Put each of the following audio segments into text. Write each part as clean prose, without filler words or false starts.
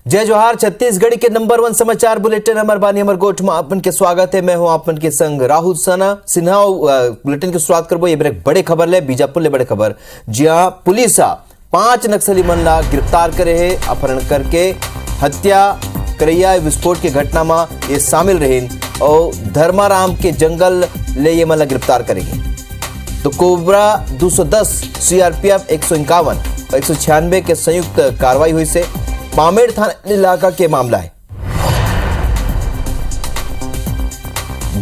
जय जोहार। छत्तीसगढ़ के नंबर 1 समाचार बुलेटिन अमर बानी अमर गोठ में आपन के स्वागत है। मैं हूं आपन के संग राहुल सिन्हा। बुलेटिन की शुरुआत करबो ये बड़े खबर ले बीजापुर ले बड़े खबर। जी हां, पुलिस 5 नक्सली मन ला गिरफ्तार करे है। अपहरण करके हत्या करैया विस्फोट की घटना में ये शामिल रहे और धर्माराम के जंगल ले ये मन ला गिरफ्तार करेंगे। तो कोबरा 210 सीआरपीएफ 151 और 196 के संयुक्त कार्रवाई हुई से पामेड़ थाना इलाका के मामला है।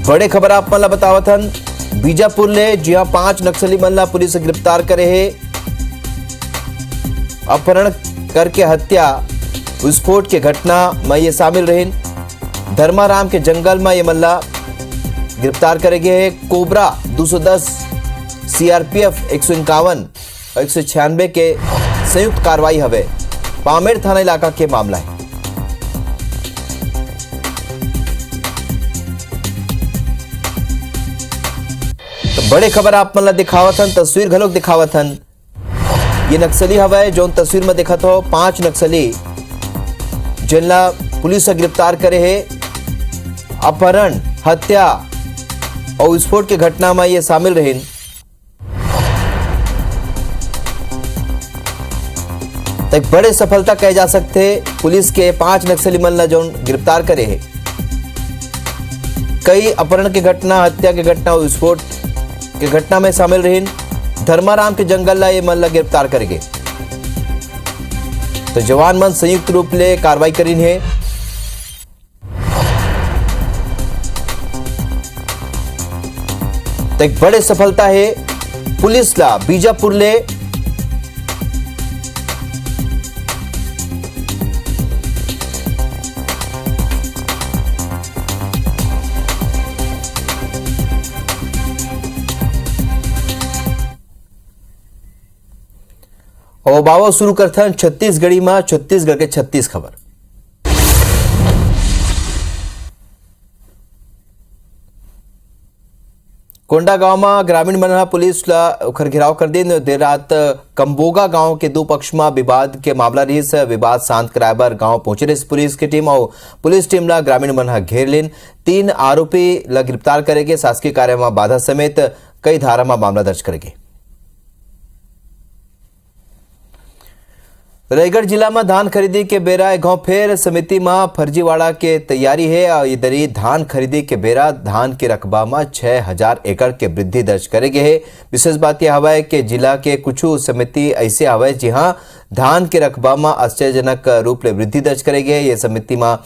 बड़े खबर आप मन ला बतावत हन बीजापुर ले। जी हां, 5 नक्सली मन ला पुलिस गिरफ्तार करे है। अपहरण करके हत्या विस्फोट के घटना में ये शामिल रहे। धर्माराम के जंगल में ये मल्ला गिरफ्तार करे गए है। कोबरा 210 सीआरपीएफ 151 और 196 के संयुक्त कार्रवाई हवे। पामेड़ थाना इलाका के मामला है। तो बड़े खबर आप मन ला दिखावत हन, तस्वीर घलोक दिखावत हन। ये नक्सली हवा जो तस्वीर में देखा हो 5 नक्सली जिनला पुलिस गिरफ्तार करे है। अपहरण हत्या और विस्फोट की घटना में ये शामिल रहे। एक बड़े सफलता कहे जा सकते पुलिस के 5 नक्सली मन ला जो गिरफ्तार करे है। कई अपहरण की घटना, हत्या की घटना और विस्फोट की घटना में शामिल रहे। धर्माराम के जंगल ला ये मन ला गिरफ्तार करेंगे। तो जवान मन संयुक्त रूप ले कार्रवाई करी है। तो एक बड़े सफलता है पुलिस ला बीजापुर ले। और बाबा शुरू करते हैं छत्तीसगढ़ी में छत्तीसगढ़ के 36 खबर। कोंडा गांव में ग्रामीण मन पुलिस ला ओखर घेराव कर दी। देर रात कंबोगा गांव के 2 पक्ष में विवाद के मामला रही। विवाद शांत कराए बर गांव पहुंचे रही पुलिस की टीम और पुलिस टीम ला ग्रामीण मन घेर लेन। 3 आरोपी ला गिरफ्तार करेंगे। शासकीय कार्य में बाधा समेत कई धारा में मामला दर्ज करेंगे। रायगढ़ जिला में धान खरीदी के बेरा गांव फेर समिति में फर्जीवाड़ा के तैयारी है और इधरी धान खरीदी के बेरा धान के रकबा में 6000 एकड़ के वृद्धि दर्ज करेगे है। विशेष बात यह हवा है कि जिला के कुछ समिति ऐसे हवा है जी हाँ धान के रकबा में आश्चर्यजनक रूप ले वृद्धि दर्ज करेगे। ये समिति में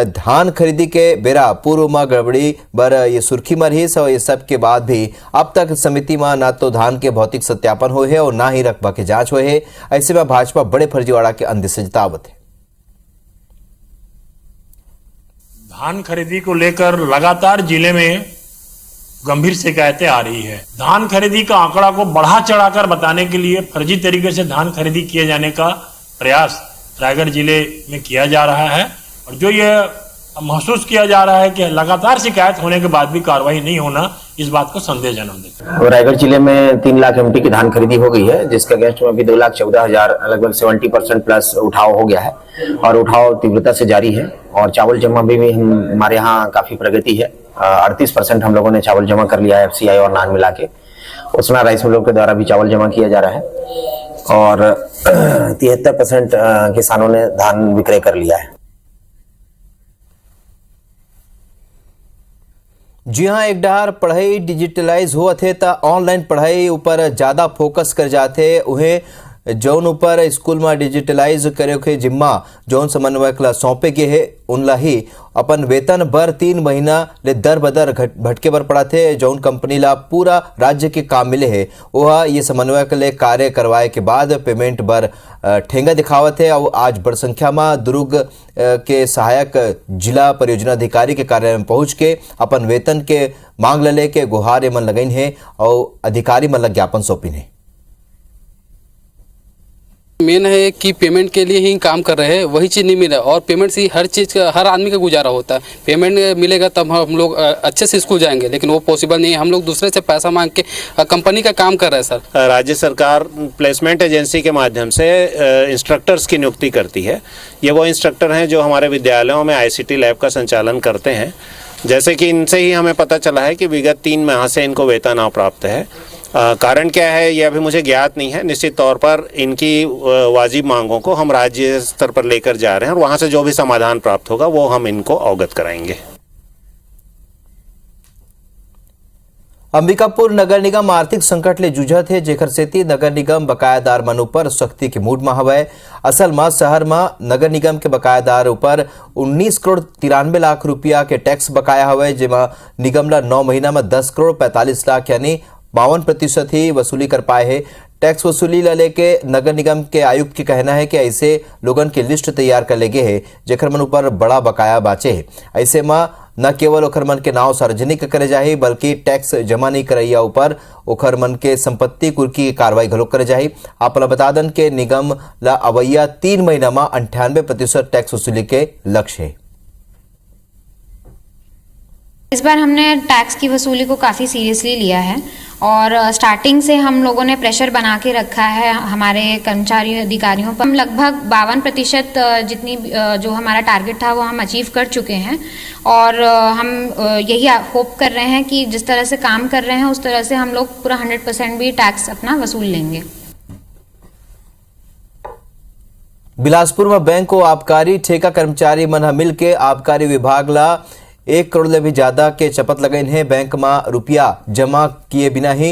धान खरीदी के बेरा पूर्व में गड़बड़ी बर ये सुर्खी में रही और ये सब के बाद भी अब तक समिति में ना तो धान के भौतिक सत्यापन हुए है और ना ही रकबा के जांच हुए है। ऐसे में भाजपा बड़े फर्जीवाड़ा के अंदेश जतावत है। धान खरीदी को लेकर लगातार जिले में गंभीर शिकायतें आ रही है। धान खरीदी का आंकड़ा को बढ़ा चढ़ाकर बताने के लिए फर्जी तरीके से धान खरीदी किए जाने का प्रयास रायगढ़ जिले में किया जा रहा है और जो ये महसूस किया जा रहा है कि लगातार शिकायत होने के बाद भी कार्रवाई नहीं होना, इस बात को संदेह जन्म देता है। रायगढ़ जिले में 3 लाख एमटी की धान खरीदी हो गई है, जिसके अगेंस्ट में अभी 2,14,000 लगभग 70% प्लस उठाव हो गया है और उठाव तीव्रता से जारी है। और चावल जमा भी हमारे यहाँ काफी प्रगति है। 38% हम लोगों ने चावल जमा कर लिया है एफसीआई और नान मिला के। उसना राइस मिलों के द्वारा भी चावल जमा किया जा रहा है और 73% किसानों ने धान विक्रय कर लिया है। जी हाँ, एक डहार पढ़ाई डिजिटलाइज हुआ थे तो ऑनलाइन पढ़ाई ऊपर ज्यादा फोकस कर जाते। उन्हें जौन ऊपर स्कूल में डिजिटलाइज करे के जिम्मा जौन समन्वयक ला सौंपे गए है उनला ही अपन वेतन बर 3 महीना ले दर बदर भटके बर पड़ा थे। जौन कंपनी ला पूरा राज्य के काम मिले है वह ये समन्वयक ले कार्य करवाए के बाद पेमेंट बर ठेंगा दिखावत है। और आज बड़ संख्या में दुर्ग के सहायक जिला परियोजना अधिकारी के कार्यालय में पहुंच के अपन वेतन के मांग ले के गुहार मन लगाइन है और अधिकारी मन ला ज्ञापन सौंपिन है। मेन है कि पेमेंट के लिए ही काम कर रहे हैं, वही चीज़ नहीं मिला और पेमेंट से ही हर चीज़ का हर आदमी का गुजारा होता है। पेमेंट मिलेगा तब हम लोग अच्छे से स्कूल जाएंगे, लेकिन वो पॉसिबल नहीं है। हम लोग दूसरे से पैसा मांग के कंपनी का काम कर रहे हैं सर। राज्य सरकार प्लेसमेंट एजेंसी के माध्यम से इंस्ट्रक्टर्स की नियुक्ति करती है। ये वो इंस्ट्रक्टर हैं जो हमारे विद्यालयों में ICT लैब का संचालन करते हैं। जैसे कि इनसे ही हमें पता चला है कि विगत 3 माह से इनको वेतन अप्राप्त है। कारण क्या है ये अभी मुझे ज्ञात नहीं है। निश्चित तौर पर इनकी वाजिब मांगों को हम राज्य स्तर पर लेकर जा रहे हैं और वहाँ से जो भी समाधान प्राप्त होगा वो हम इनको अवगत कराएंगे। अंबिकापुर नगर निगम आर्थिक संकट ले जूझत है, जेकर सेती नगर निगम बकायादार मन ऊपर सख्ती के मूड में हवय। असल में शहर में नगर निगम के बकायादार ऊपर 19 करोड़ 93 लाख रुपया के टैक्स बकाया हवय, जेमा निगम ला 9 महीना में 10 करोड़ 45 लाख यानी 52% ही वसूली कर पाए है। टैक्स वसूली ला लेके नगर निगम के आयुक्त की कहना है कि ऐसे लोगन की लिस्ट तैयार कर लेगे है जेकर मन ऊपर बड़ा बकाया बाचे है। ऐसे में न केवल ओखर मन के नाव सार्वजनिक करे जाही बल्कि टैक्स जमा नहीं करैया ऊपर ओखर मन के संपत्ति कुर्की की कार्रवाई घलो करे जाही। आपला बता दन के निगम ला अवैया 3 महीना में 98% टैक्स वसूली के लक्ष्य है। इस बार हमने टैक्स की वसूली को काफ़ी सीरियसली लिया है और स्टार्टिंग से हम लोगों ने प्रेशर बना के रखा है हमारे कर्मचारी अधिकारियों पर। हम लगभग 52% जितनी जो हमारा टारगेट था वो हम अचीव कर चुके हैं और हम यही होप कर रहे हैं कि जिस तरह से काम कर रहे हैं उस तरह से हम लोग पूरा 100% भी टैक्स अपना वसूल लेंगे। बिलासपुर में बैंक को आबकारी ठेका कर्मचारी मन मिल के आबकारी विभाग ला 1 करोड़ ले भी ज्यादा के चपत लगन है। बैंक में रुपया जमा किए बिना ही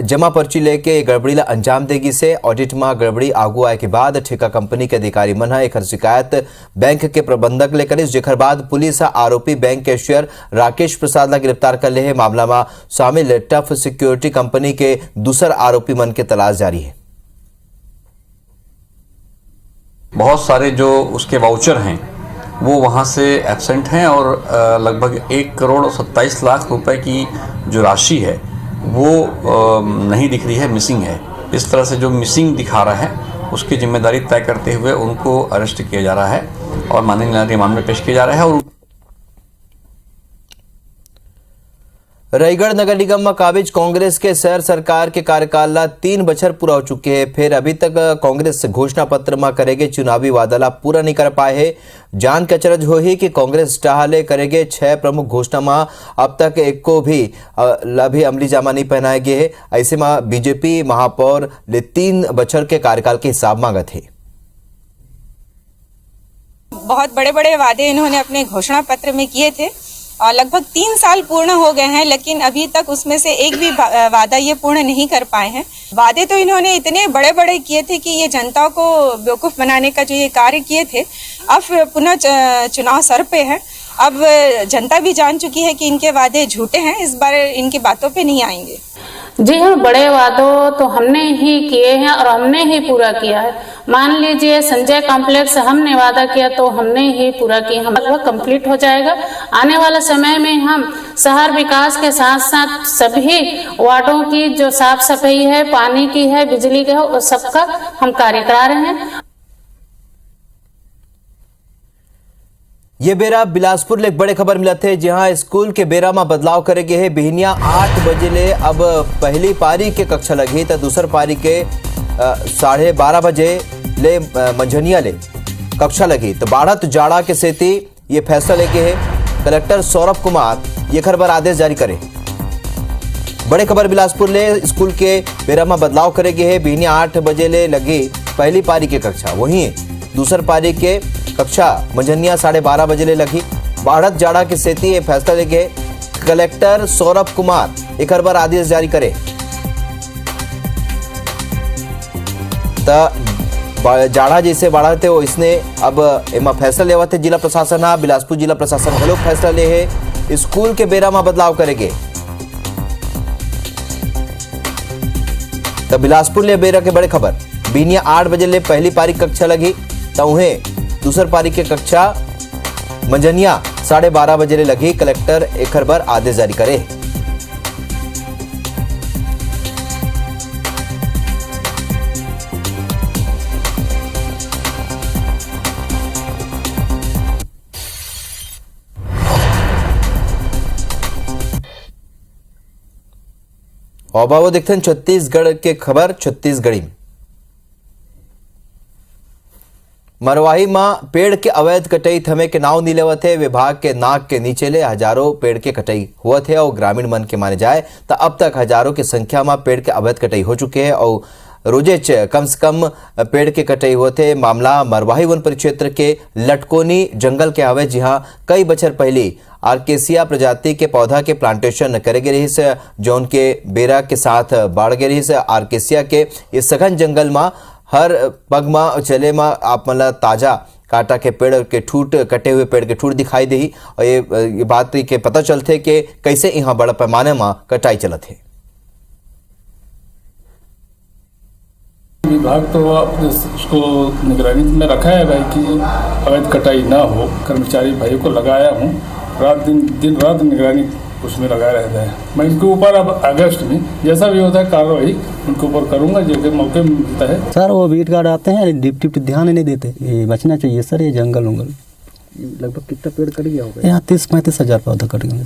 जमा पर्ची लेके गड़बड़ी ला अंजाम देगी से ऑडिट में गड़बड़ी आगू आए के बाद ठेका कंपनी के अधिकारी मन एक शिकायत बैंक के प्रबंधक ले करिस, जेकर बाद पुलिस आरोपी बैंक कैशियर राकेश प्रसाद ला गिरफ्तार कर ले है। मामला में शामिल टफ सिक्योरिटी कंपनी के दूसर आरोपी मन के तलाश जारी है। बहुत सारे जो उसके वाउचर हैं वो वहाँ से एब्सेंट हैं और लगभग 1 करोड़ 27 लाख रुपए की जो राशि है वो नहीं दिख रही है, मिसिंग है। इस तरह से जो मिसिंग दिखा रहा है उसकी जिम्मेदारी तय करते हुए उनको अरेस्ट किया जा रहा है और माननीय न्यायालय रिमांड में पेश किया जा रहा है। और रायगढ़ नगर निगम में काबिज कांग्रेस के शहर सरकार के कार्यकाल ला 3 बछर पूरा हो चुके हैं, फिर अभी तक कांग्रेस घोषणा पत्र में करेगे चुनावी वादा पूरा नहीं कर पाए है। जान के अचरज हो ही कि कांग्रेस टाहले करेगे 6 प्रमुख घोषणा में अब तक एक को भी अमली जामा नहीं पहनाए गए है। ऐसे में बीजेपी महापौर ले 3 बछर के कार्यकाल के हिसाब मांगत है। बहुत बड़े बड़े वादे इन्होंने अपने घोषणा पत्र में किए थे और लगभग 3 साल पूर्ण हो गए हैं, लेकिन अभी तक उसमें से एक भी वादा ये पूर्ण नहीं कर पाए हैं। वादे तो इन्होंने इतने बड़े बड़े किए थे कि ये जनता को बेवकूफ़ बनाने का जो ये कार्य किए थे, अब पुनः चुनाव सर पे है। अब जनता भी जान चुकी है कि इनके वादे झूठे हैं, इस बार इनकी बातों पे नहीं आएंगे। जी हाँ, बड़े वादों तो हमने ही किए हैं और हमने ही पूरा किया है। मान लीजिए संजय कॉम्प्लेक्स हमने वादा किया तो हमने ही पूरा किया, हम लगभग कंप्लीट हो जाएगा। आने वाले समय में हम शहर विकास के साथ साथ सभी वार्डों की जो साफ सफाई है, पानी की है, बिजली की है, सबका हम कार्य करा रहे हैं। ये बेरा बिलासपुर ले एक बड़े खबर मिला थे, जहां स्कूल के बेरा में बदलाव करेगे है। बिहनिया 8 बजे ले अब पहली पारी के कक्षा लगी तो दूसर पारी के 12:30 बजे ले मंझनिया ले कक्षा लगी। तो बाढ़त जाड़ा के सेती ये फैसला लेके है कलेक्टर सौरभ कुमार ये खबर आदेश जारी करे। बड़े खबर बिलासपुर ले स्कूल के बेरा में बदलाव करेगे है। बिहनिया 8 बजे ले लगी पहली पारी के कक्षा, वहीं दूसर पारी के कक्षा मंझनिया 12:30 बजे ले लगी। बाढ़त जाड़ा के सेती ये फैसला लेके कलेक्टर सौरभ कुमार एक बार आदेश जारी करे। जाड़ा जैसे बढ़ते हो इसने अब एमा फैसला लेवा थे जिला प्रशासन हा बिलासपुर जिला प्रशासन घलो फैसला ले है स्कूल के बेरा में बदलाव करेगे। तो बिलासपुर ले बेरा के बड़े खबर बिहनिया 8 बजे ले पहली पारी कक्षा लगी तो उन्हें दूसर पारी के कक्षा मंझनिया 12:30 बजे ले लगी। कलेक्टर एक बार आदेश जारी करे। और बाबू देखते छत्तीसगढ़ के खबर छत्तीसगढ़ी मरवाही में पेड़ के अवैध कटाई थमे के नाव नहीं लेवत है। विभाग के नाक के नीचे ले हजारों पेड़ के कटाई हुआ थे और ग्रामीण मन के माने जाए तो अब तक हजारों की संख्या में पेड़ के अवैध कटाई हो चुके हैं और रोजे कम से कम पेड़ के कटाई होते। मामला मरवाही वन परिक्षेत्र के लटकोनी जंगल के हवे, जहां कई बछर पहले आर्केसिया प्रजाति के पौधा के प्लांटेशन करे गए रही से, जौन के बेरा के साथ बाढ़ गए रही से। आर्केसिया के इस सघन जंगल में हर पग में चले में आप मतलब ताजा काटा के पेड़ के ठूट, कटे हुए पेड़ के ठूट दिखाई दी और ये बात के पता चलते कि कैसे यहाँ बड़ा पैमाने में कटाई चलत है। विभाग तो उसको निगरानी में रखा है भाई कि अवैध कटाई ना हो। कर्मचारी भाइयों को लगाया हूँ, दिन रात निगरानी उसमें लगाया रहता है। मैं इनके ऊपर अब अगस्त में जैसा भी होता है कार्रवाई उनके ऊपर करूँगा जो मौके मिलता है। सर वो बीट गार्ड आते हैं, डिप्टी ध्यान नहीं देते, ये बचना चाहिए सर। ये जंगल उंगल लगभग कितना पेड़ कट गया होगा? यहाँ 30-35 हजार पौधा कट गए।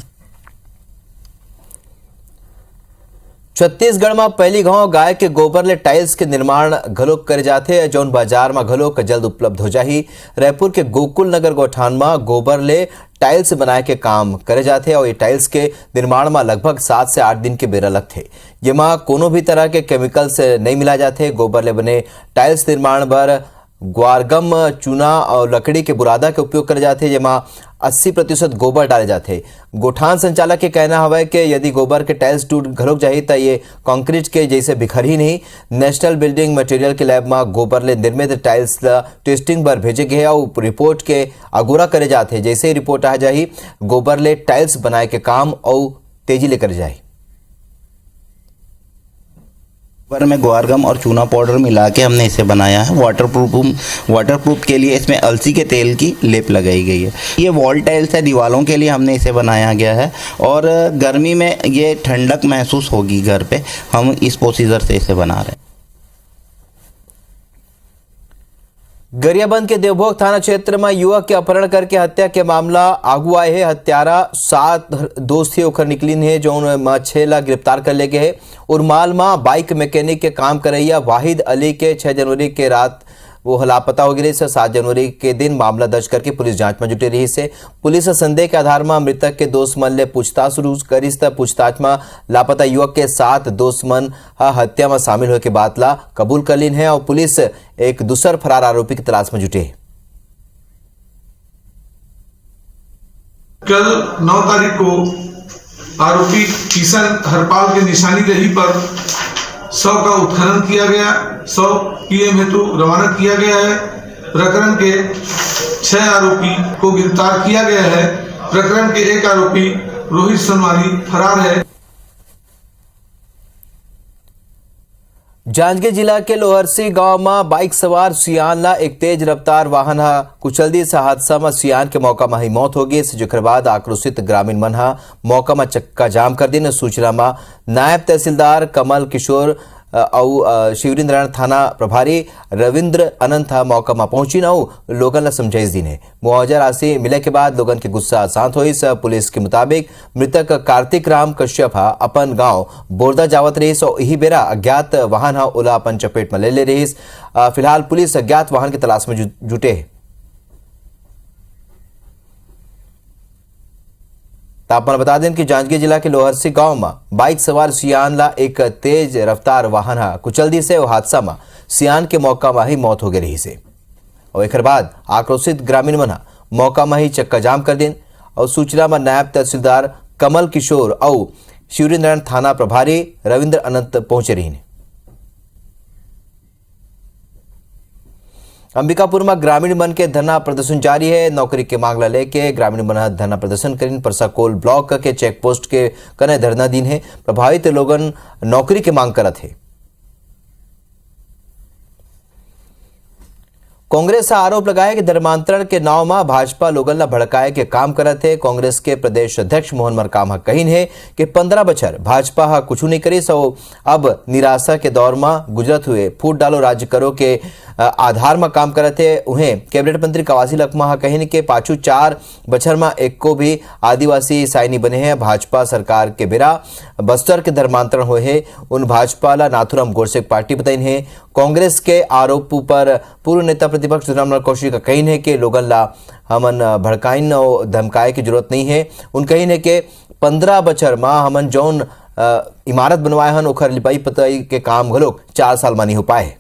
छत्तीसगढ़ में पहली गांव गाय के गोबर ले टाइल्स के निर्माण घलोक करे जाते, जौन बाजार में घलोक जल्द उपलब्ध हो जाही। रायपुर के गोकुल नगर गौठान में गोबर ले टाइल्स बनाए के काम करे जाते और ये टाइल्स के निर्माण में लगभग 7 से 8 दिन के बेरा लगते। जेमा कोनो भी तरह के केमिकल्स नहीं मिला जाते। गोबर ले बने टाइल्स निर्माण बर ग्वारगम, चूना और लकड़ी के बुरादा के उपयोग करे जाते, जेमा 80% गोबर डाले जाते। गोठान संचालक के कहना है कि यदि गोबर के टाइल्स टूट घलोक जाही तो ये कंक्रीट के जैसे बिखर ही नहीं। नेशनल बिल्डिंग मटेरियल के लैब में गोबर ले निर्मित टाइल्स टेस्टिंग पर भेजे गए और रिपोर्ट के अगोरा करे जाते। जैसे ही रिपोर्ट आ जाही गोबर ले टाइल्स बनाए के काम और तेजी लेकर जाए। गोबर में ग्वारगम और चूना पाउडर मिला के हमने इसे बनाया है। वाटरप्रूफ के लिए इसमें अलसी के तेल की लेप लगाई गई है। ये वॉल टाइल्स है, दीवारों के लिए हमने इसे बनाया गया है और गर्मी में ये ठंडक महसूस होगी घर पे। हम इस प्रोसीजर से इसे बना रहे हैं। गरियाबंद के देवभोग थाना क्षेत्र में युवक के अपहरण करके हत्या के मामला आगू आए है। हत्यारा 7 दोस्त थे ओखर निकलिन है, जो 6 लाख गिरफ्तार कर ले गए है। उर्माल में बाइक मैकेनिक के काम करैया वाहिद अली के 6 जनवरी के रात वो लापता हो गए से 7 जनवरी के दिन मामला दर्ज करके पुलिस जांच में जुटे रही से। पुलिस संदेह के आधार में मृतक के दोस्त मन ले पूछताछ शुरू करी। पूछताछ में लापता युवक के 7 दोस्त मन हत्या में शामिल होने के बात ला कबूल कर लीन है और पुलिस एक दूसर फरार आरोपी की तलाश में जुटे है। कल 9 तारीख को आरोपी किशन हरपाल के निशानी दही पर 100 का उत्खनन किया गया, 100 पीएम हेतु रवाना किया गया है। प्रकरण के 6 आरोपी को गिरफ्तार किया गया है। प्रकरण के 1 आरोपी रोहित सोनवानी फरार है। जांजगीर जिला के लोहरसी गांव में बाइक सवार सियान ला एक तेज रफ्तार वाहन कुचल दी। हादसा में सियान के मौका में ही मौत हो गई। जेकर बाद आक्रोशित ग्रामीण मन मौका में चक्का जाम कर दी। सूचना में नायब तहसीलदार कमल किशोर और शिवरिंद्र थाना प्रभारी रविंद्र अनंत मौका में पहुंची न लोगन ला समझाइश दी ने। मुआवजा राशि मिले के बाद लोगन के गुस्सा शांत हुई। पुलिस के मुताबिक मृतक कार्तिक राम कश्यप अपन गांव बोरदा जावत रहीस और यही बेरा अज्ञात वाहन ओला अपन चपेट में ले रहीस। फिलहाल पुलिस अज्ञात वाहन की तलाश में जुटे है। आपको बता दें कि जांजगीर जिला के लोहरसी गांव में बाइक सवार सियान ला एक तेज रफ्तार वाहन कुचल दी से और हादसा में सियान के मौका में ही मौत हो गई रही से और एक बाद आक्रोशित ग्रामीण मन मौका में ही चक्का जाम कर दिन और सूचना में नायब तहसीलदार कमल किशोर और शिवरिंद्र थाना प्रभारी रविंद्र अनंत पहुंचे रही। अंबिकापुर में ग्रामीण मन के धरना प्रदर्शन जारी है। नौकरी के मांग लेके ग्रामीण मन धरना प्रदर्शन करीन परसाकोल ब्लॉक के चेक पोस्ट के कने धरना दिन है। प्रभावित लोगन नौकरी के मांग करत है। कांग्रेस आरोप लगाया कि धर्मांतरण के नाव में भाजपा लोगन ला भड़काए के काम करत है। कांग्रेस के प्रदेश अध्यक्ष मोहन मरकाम कहीन है कि 15 बछर भाजपा कुछ नहीं करी सो अब निराशा के दौर में गुजरत हुए फूट डालो राज्य करो के आधार में काम करते उन्हें कैबिनेट मंत्री कवासी लखमा कहीं के पाछू 4 बछर में एक को भी आदिवासी साइनी बने हैं। भाजपा सरकार के बेरा बस्तर के धर्मांतरण हुए हैं। उन भाजपा ला नाथुराम गोडसे पार्टी बताई है। कांग्रेस के आरोप पर पूर्व नेता प्रतिपक्ष रामलाल कौशिक का कहना है कि लोगन ला हमन भड़काइन और धमकाए की जरूरत नहीं है। उन कहने के 15 बछर में हमन जौन इमारत बनवाए हन ओखर लिपाई पताई के काम घलोक 4 साल में नहीं हो पाए।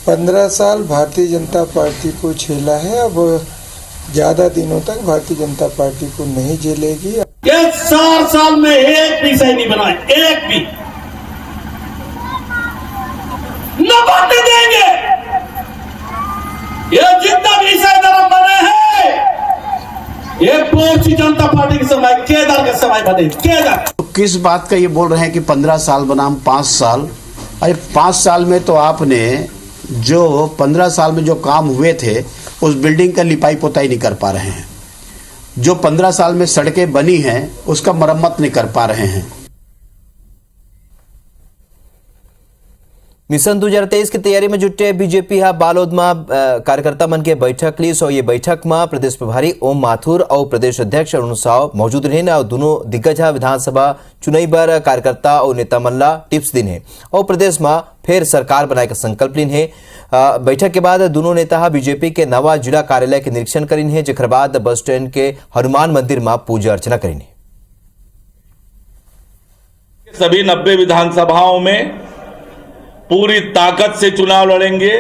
15 साल भारतीय जनता पार्टी को झेला है, अब ज्यादा दिनों तक भारतीय जनता पार्टी को नहीं झेलेगी। ये 4 साल में एक भी सही नहीं बनाए, एक भी न बनने देंगे। ये जितना भी ईसाई धर्म बने हैं, ये भारतीय जनता पार्टी के समय केदार के समय बने। केदार तो किस बात का ये बोल रहे हैं कि 15 साल बनाम 5 साल? अरे 5 साल में तो आपने जो 15 साल में जो काम हुए थे उस बिल्डिंग का लिपाई पोताई नहीं कर पा रहे हैं। जो 15 साल में सड़कें बनी हैं उसका मरम्मत नहीं कर पा रहे हैं। मिशन 2023 की तैयारी में जुटे बीजेपी हा बालोद में कार्यकर्ता मन के बैठक ली। सो ये बैठक में प्रदेश प्रभारी ओम माथुर और प्रदेश अध्यक्ष अरुण साव मौजूद रहे और दोनों दिग्गज विधानसभा चुनाई पर कार्यकर्ता और नेता मन ला टिप्स दिन है और प्रदेश में फिर सरकार बनाए का संकल्प लीन है। बैठक के बाद दोनों नेता बीजेपी के नवा जिला कार्यालय के निरीक्षण करीन है, जेकर बाद बस स्टैंड के हनुमान मंदिर में पूजा अर्चना करीन है। सभी 90 विधानसभाओं में पूरी ताकत से चुनाव लड़ेंगे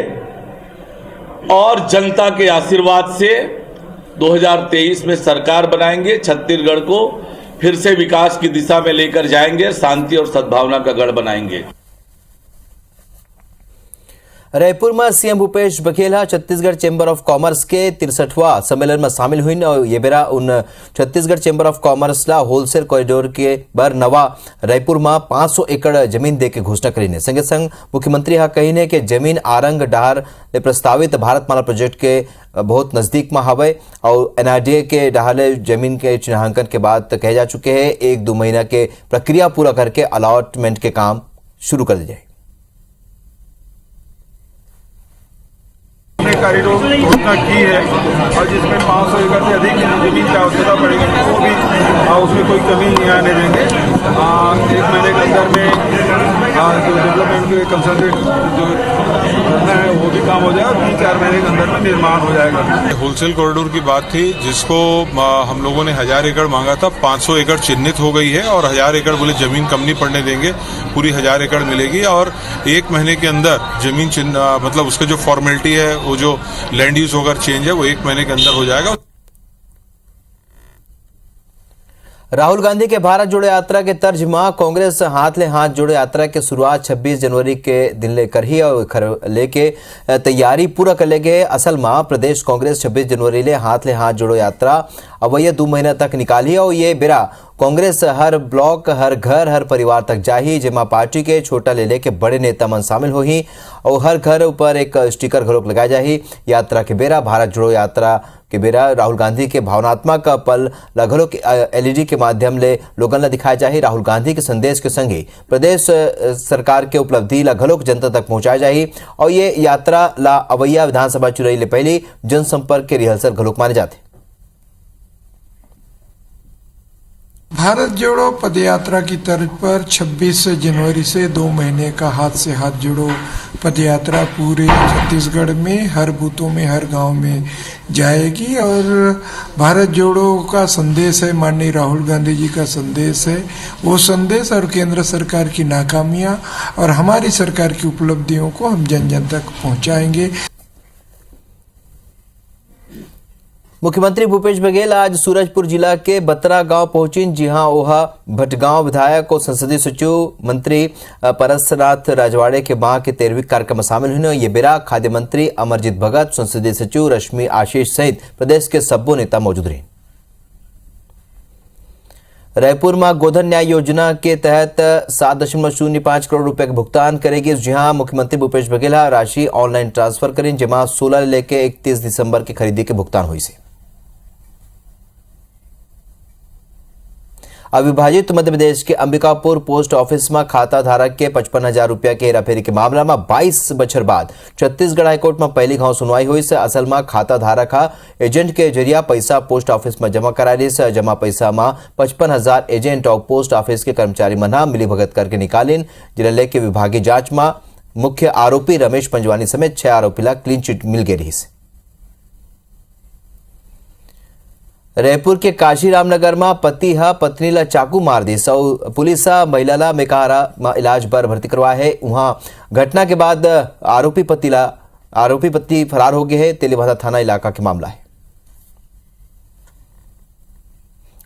और जनता के आशीर्वाद से 2023 में सरकार बनाएंगे। छत्तीसगढ़ को फिर से विकास की दिशा में लेकर जाएंगे, शांति और सद्भावना का गढ़ बनाएंगे। रायपुर में CM Bhupesh Baghel Chhattisgarh chamber of commerce के 63वां सम्मेलन में शामिल हुई और ये बेरा उन छत्तीसगढ़ चैम्बर ऑफ कॉमर्स ला होलसेल कॉरिडोर के बर नवा रायपुर में 500 एकड़ जमीन दे के घोषणा करीने। संगे संग मुख्यमंत्री कहने के जमीन आरंग डहार प्रस्तावित भारतमाला प्रोजेक्ट के बहुत नजदीक में हवे और एनआरडीए के डहाले जमीन के चिन्हांकन के बाद कहे जा चुके हैं 1-2 महीना के प्रक्रिया पूरा करके अलॉटमेंट के काम शुरू कर दी जाए। कॉरिडोर घोषणा की है और जिसमें 500 एकड़ से अधिक जमीन की आवश्यकता पड़ेगी वो भी उसमें कोई कमी नहीं आने देंगे। 1 महीने के अंदर में जो डेवलपमेंट के कंसल्टेंट जो करना है वो भी काम हो जाएगा। 3-4 महीने के अंदर में निर्माण हो जाएगा। होलसेल कॉरिडोर की बात थी जिसको हम लोगों ने 1000 एकड़ मांगा था। 500 एकड़ चिन्हित हो गई है और 1000 एकड़ बोले जमीन कम नहीं पड़ने देंगे, पूरी 1000 एकड़ मिलेगी और 1 महीने के अंदर जमीन मतलब उसका जो फॉर्मेलिटी है वो जो लैंड यूज होकर चेंज है वो 1 महीने के अंदर हो जाएगा। राहुल गांधी के भारत जोड़ो यात्रा के तर्ज में कांग्रेस हाथ ले हाथ जोड़ो यात्रा के शुरुआत 26 जनवरी के दिन लेकर ही और लेके तैयारी पूरा कर लेगे। असल में प्रदेश कांग्रेस 26 जनवरी ले हाथ जोड़ो यात्रा अवैया 2 महीना तक निकाली और ये बेरा कांग्रेस हर ब्लॉक, हर घर, हर परिवार तक जाही, जेमा पार्टी के छोटा ले लेके बड़े नेता मन शामिल होही और हर घर ऊपर एक स्टिकर घलोक लगाया जाही। यात्रा के बेरा भारत जोड़ो यात्रा के बेरा राहुल गांधी के भावनात्मक पल घलोक एलईडी के माध्यम ले लोगन ला दिखाया जाही। राहुल गांधी के संदेश के संगे प्रदेश सरकार के उपलब्धि ला घलोक जनता तक पहुंचाया जाही और ये यात्रा ला अवैया विधानसभा चुनाव ले पहले जनसंपर्क के रिहर्सल घलोक माने जाते। भारत जोड़ो पदयात्रा की तर्ज पर 26 जनवरी से 2 महीने का हाथ से हाथ जोड़ो पदयात्रा पूरे छत्तीसगढ़ में हर बूथों में, हर गांव में जाएगी और भारत जोड़ो का संदेश है, माननीय राहुल गांधी जी का संदेश है। वो संदेश और केंद्र सरकार की नाकामियां और हमारी सरकार की उपलब्धियों को हम जन जन तक पहुंचाएंगे। मुख्यमंत्री भूपेश बघेल आज सूरजपुर जिला के बतरा गांव पहुंची, जहां ओहा भटगांव विधायक और संसदीय सचिव मंत्री परसनाथ राजवाड़े के मां के 13वीं कार्यक्रम में शामिल हुए। ये बेरा खाद्य मंत्री अमरजीत भगत, संसदीय सचिव रश्मि आशीष सहित प्रदेश के सब्बों नेता मौजूद रहे। रायपुर में गोधन न्याय योजना के तहत 7.05 करोड़ रुपए का भुगतान करेगी, जहां मुख्यमंत्री भूपेश बघेल राशि ऑनलाइन ट्रांसफर करें, जमा 16 लेके 31 दिसंबर की खरीदी के भुगतान हुई से। अविभाजित मध्य प्रदेश के अंबिकापुर पोस्ट ऑफिस में खाता धारक के 55,000 रुपया के हेराफेरी के मामला में 22 बछर बाद छत्तीसगढ़ हाईकोर्ट में पहली घाव सुनवाई हुई से असल में खाता धारक एजेंट के जरिया पैसा पोस्ट ऑफिस में जमा करा ली से जमा पैसा में 55,000 एजेंट और पोस्ट ऑफिस के कर्मचारी मना मिली भगत करके निकालीन जिला लेके विभागीय जांच में मुख्य आरोपी रमेश पंजवानी समेत 6 आरोपी ला क्लीन चिट मिल गई रही। रायपुर के काशी रामनगर में पति पत्नी ला चाकू मार दी सौ पुलिस महिला ला मेकाहारा इलाज पर भर्ती करवा है। वहां घटना के बाद आरोपी पति फरार हो गए है। तेलीबांधा थाना इलाका के मामला है।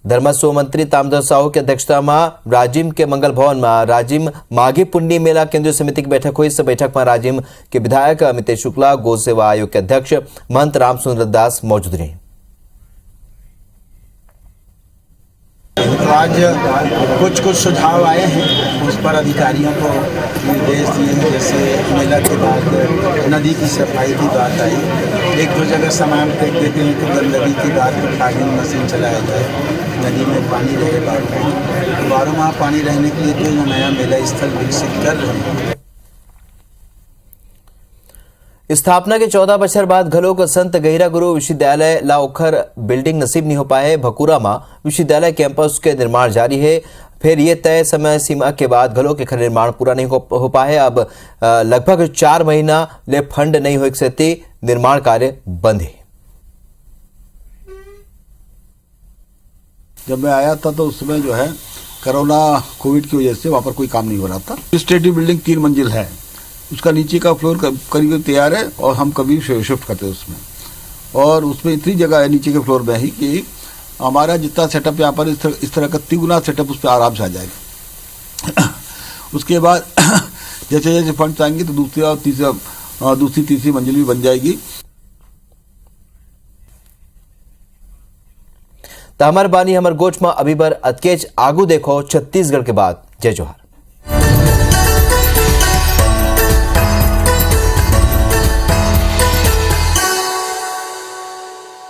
धर्मस्व मंत्री ताम्रध्वज साहू की अध्यक्षता में राजिम के मंगल भवन में राजिम माघी पुण्य मेला केंद्रीय समिति की बैठक हुई। इस बैठक में राजिम के विधायक अमितेश शुक्ला, गौ सेवा आयोग के अध्यक्ष महंत रामसुंदर दास मौजूद रहे। आज कुछ सुझाव आए हैं, उस पर अधिकारियों को निर्देश दिए हैं। जैसे मेला के बाद नदी की सफाई की बात आई, 1-2 जगह सामान फेंक देते हैं तो गंदगी की बात पर फॉगिंग मशीन चलाया जाए, नदी में पानी रहे बारों माह पानी रहने के लिए जो नया मेला स्थल विकसित कर रहे हैं। स्थापना के 14 बछर बाद घलोक संत गहिरा गुरु विश्वविद्यालय ला ओखर बिल्डिंग नसीब नहीं हो पाए। भकुरा में विश्वविद्यालय कैंपस के निर्माण जारी है। फिर ये तय समय सीमा के बाद घलोक एखर निर्माण पूरा नहीं हो पाए। अब लगभग 4 महीना ले फंड नहीं हो सकते, निर्माण कार्य बंद है। जब मैं आया था तो उस समय जो है कोरोना कोविड की वजह से वहाँ पर कोई काम नहीं हो रहा था। एडमिनिस्ट्रेटिव बिल्डिंग 3 मंजिल है, उसका नीचे का फ्लोर करीब तैयार है और हम कभी शिफ्ट करते हैं उसमें। और उसमें इतनी जगह है नीचे के फ्लोर में ही कि हमारा जितना सेटअप यहाँ पर इस तरह का 3 गुना सेटअप उस पर आराम से आ जाएगा। उसके बाद जैसे जैसे फंड आएंगे तो दूसरी तीसरी मंजिल भी बन जाएगी। हमार बानी हमर गोच में अभी बर अतकेच आगू देखो छत्तीसगढ़ के बाद। जय जोहार।